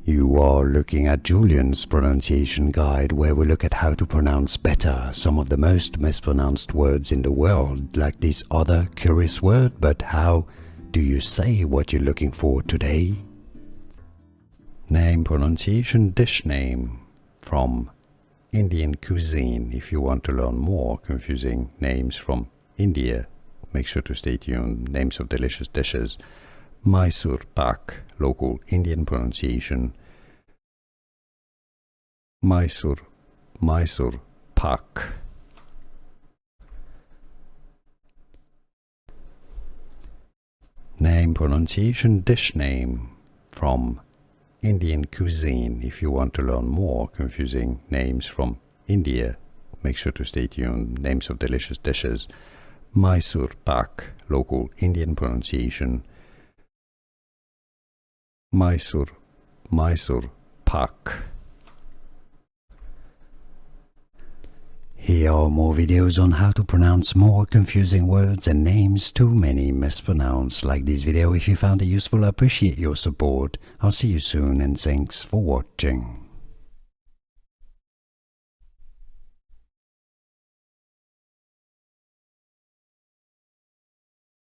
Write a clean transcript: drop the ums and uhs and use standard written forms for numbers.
You are looking at Julian's pronunciation guide, where we look at how to pronounce better some of the most mispronounced words in the world, like this other curious word. But how do you say what you're looking for today? Name pronunciation, dish name from Indian cuisine. If you want to learn more confusing names from India, make sure to stay tuned. Names of delicious dishes. Mysore Pak, local Indian pronunciation. Mysore Pak. Name pronunciation, dish name from Indian cuisine. If you want to learn more confusing names from India, make sure to stay tuned. Names of delicious dishes. Mysore Pak, local Indian pronunciation. Mysore Pak. Here are more videos on how to pronounce more confusing words and names too many mispronounced. Like this video if you found it useful. I appreciate your support. I'll see you soon and thanks for watching.